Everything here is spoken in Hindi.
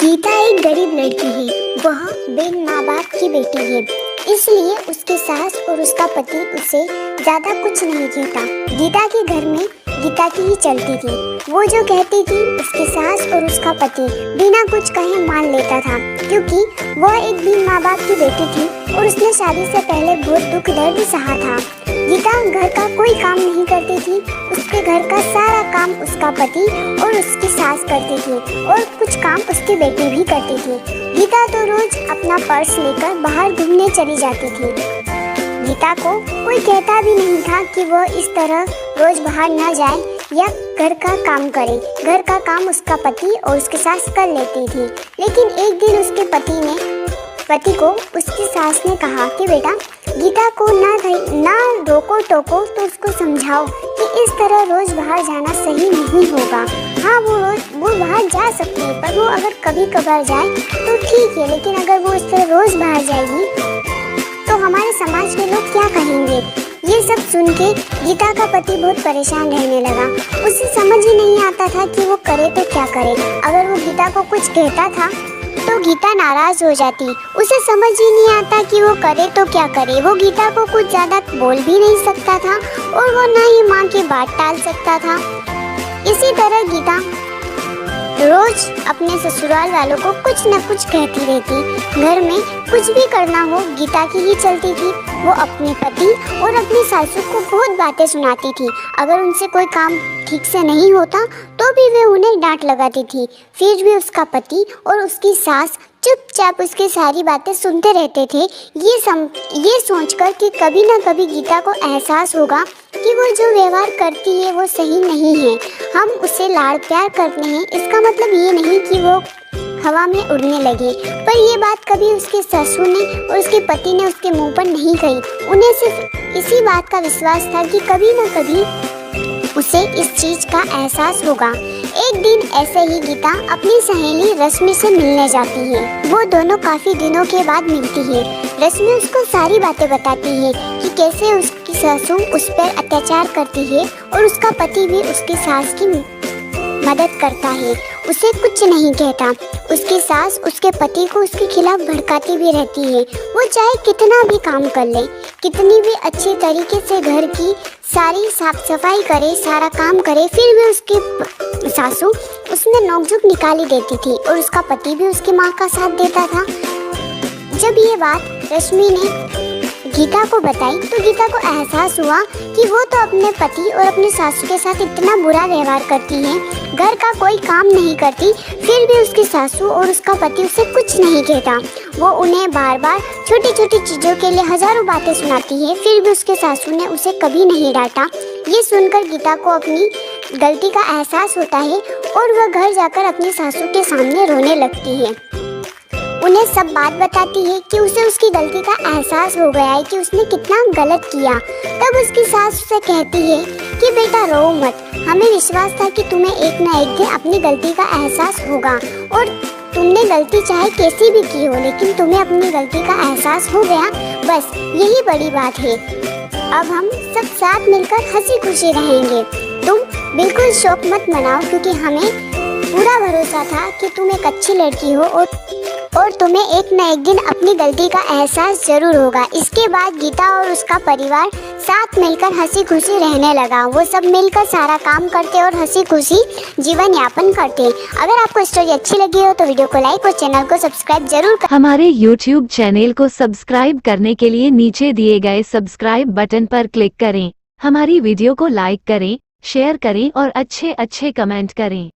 गीता एक गरीब लड़की है। वह बिन माँ बाप की बेटी है, इसलिए उसकी सास और उसका पति उसे ज्यादा कुछ नहीं कहता। गीता के घर में गीता की ही चलती थी। वो जो कहती थी उसकी सास और उसका पति बिना कुछ कहे मान लेता था, क्योंकि वह एक बिन माँ बाप की बेटी थी और उसने शादी से पहले बहुत दुख दर्द सहा था। गीता घर का कोई काम नहीं करती थी। उसके घर का सारा काम उसका पति और उसकी सास करती थी और कुछ काम उसकी बेटी भी करती थी। गीता तो रोज अपना पर्स लेकर बाहर घूमने चली जाती थी। गीता को कोई कहता भी नहीं था कि वह इस तरह रोज बाहर न जाए या घर का काम करे। घर का काम उसका पति और उसकी सास कर लेती थी। लेकिन एक दिन उसके पति को उसकी सास ने कहा कि बेटा, गीता को ना रोको टोको तो उसको समझाओ कि इस तरह रोज बाहर जाना सही नहीं होगा। हाँ, वो बाहर जा सकती है, पर वो अगर कभी कभार जाए तो ठीक है, लेकिन अगर वो इस तरह रोज बाहर जाएगी तो हमारे समाज के लोग क्या कहेंगे। ये सब सुन के गीता का पति बहुत परेशान रहने लगा। उसे समझ ही नहीं आता था कि वो करे तो क्या करे। अगर वो गीता को कुछ कहता था तो गीता नाराज हो जाती। उसे समझ ही नहीं आता कि वो करे तो क्या करे। वो गीता को कुछ ज़्यादा बोल भी नहीं सकता था और वो ना ही माँ की बात टाल सकता था। इसी तरह गीता रोज अपने ससुराल वालों को कुछ न कुछ कहती रहती। घर में कुछ भी करना हो गीता की ही चलती थी। वो अपने पति और अपनी सासू को बहुत बातें सुनाती थी। अगर उनसे कोई काम ठीक से नहीं होता तो भी वे उन्हें डांट लगाती थी। फिर भी उसका पति और उसकी सास चुपचाप उसकी सारी बातें सुनते रहते थे, ये सोचकर कि कभी ना कभी गीता को एहसास होगा कि वो जो व्यवहार करती है वो सही नहीं है। हम उसे लाड़ प्यार करते हैं, इसका मतलब ये नहीं कि वो हवा में उड़ने लगे। पर ये बात कभी उसके ससुर ने और उसके पति ने उसके मुंह पर नहीं कही। उन्हें सिर्फ इसी बात का विश्वास था कि कभी न कभी उसे इस चीज का एहसास होगा। एक दिन ऐसे ही गीता अपनी सहेली रश्मि से मिलने जाती है। वो दोनों काफी दिनों के बाद मिलती है। रश्मि उसको सारी बातें बताती है कि कैसे उसकी सासू उस पर अत्याचार करती है और उसका पति भी उसकी सास की मदद करता है, उसे कुछ नहीं कहता। उसकी सास उसके पति को उसके खिलाफ भड़काती भी रहती है। वो चाहे कितना भी काम कर ले, कितनी भी अच्छे तरीके से घर की सारी साफ सफाई करे, सारा काम करे, फिर भी उसकी सासू उसमें नोकझोंक निकाली देती थी और उसका पति भी उसकी माँ का साथ देता था। जब ये बात रश्मि ने गीता को बताई तो गीता को एहसास हुआ कि वो तो अपने पति और अपने सासू के साथ इतना बुरा व्यवहार करती है, घर का कोई काम नहीं करती, फिर भी उसकी सासू और उसका पति उसे कुछ नहीं कहता। वो उन्हें बार बार छोटी छोटी चीज़ों के लिए हजारों बातें सुनाती है, फिर भी उसके सासू ने उसे कभी नहीं डांटा। ये सुनकर गीता को अपनी गलती का एहसास होता है और वह घर जाकर अपनी सासू के सामने रोने लगती है। उन्हें सब बात बताती है कि उसे उसकी गलती का एहसास हो गया है कि उसने कितना गलत किया। तब उसकी सास उसे कहती है कि बेटा रो मत, हमें विश्वास था कि तुम्हें एक न एक दिन अपनी गलती का एहसास होगा और तुमने गलती चाहे कैसी भी की हो, लेकिन तुम्हें अपनी गलती का एहसास हो गया, बस यही बड़ी बात है। अब हम सब साथ मिलकर हंसी खुशी रहेंगे। तुम बिल्कुल शौक मत मनाओ, क्योंकि हमें पूरा भरोसा था कि तुम एक अच्छी लड़की हो और तुम्हें एक न एक दिन अपनी गलती का एहसास जरूर होगा। इसके बाद गीता और उसका परिवार साथ मिलकर हंसी खुशी रहने लगा। वो सब मिलकर सारा काम करते और हंसी खुशी जीवन यापन करते। अगर आपको स्टोरी अच्छी लगी हो तो वीडियो को लाइक और चैनल को सब्सक्राइब जरूर करें। हमारे YouTube चैनल को सब्सक्राइब करने के लिए नीचे दिए गए सब्सक्राइब बटन पर क्लिक करें। हमारी वीडियो को लाइक करें, शेयर करें और अच्छे कमेंट करें।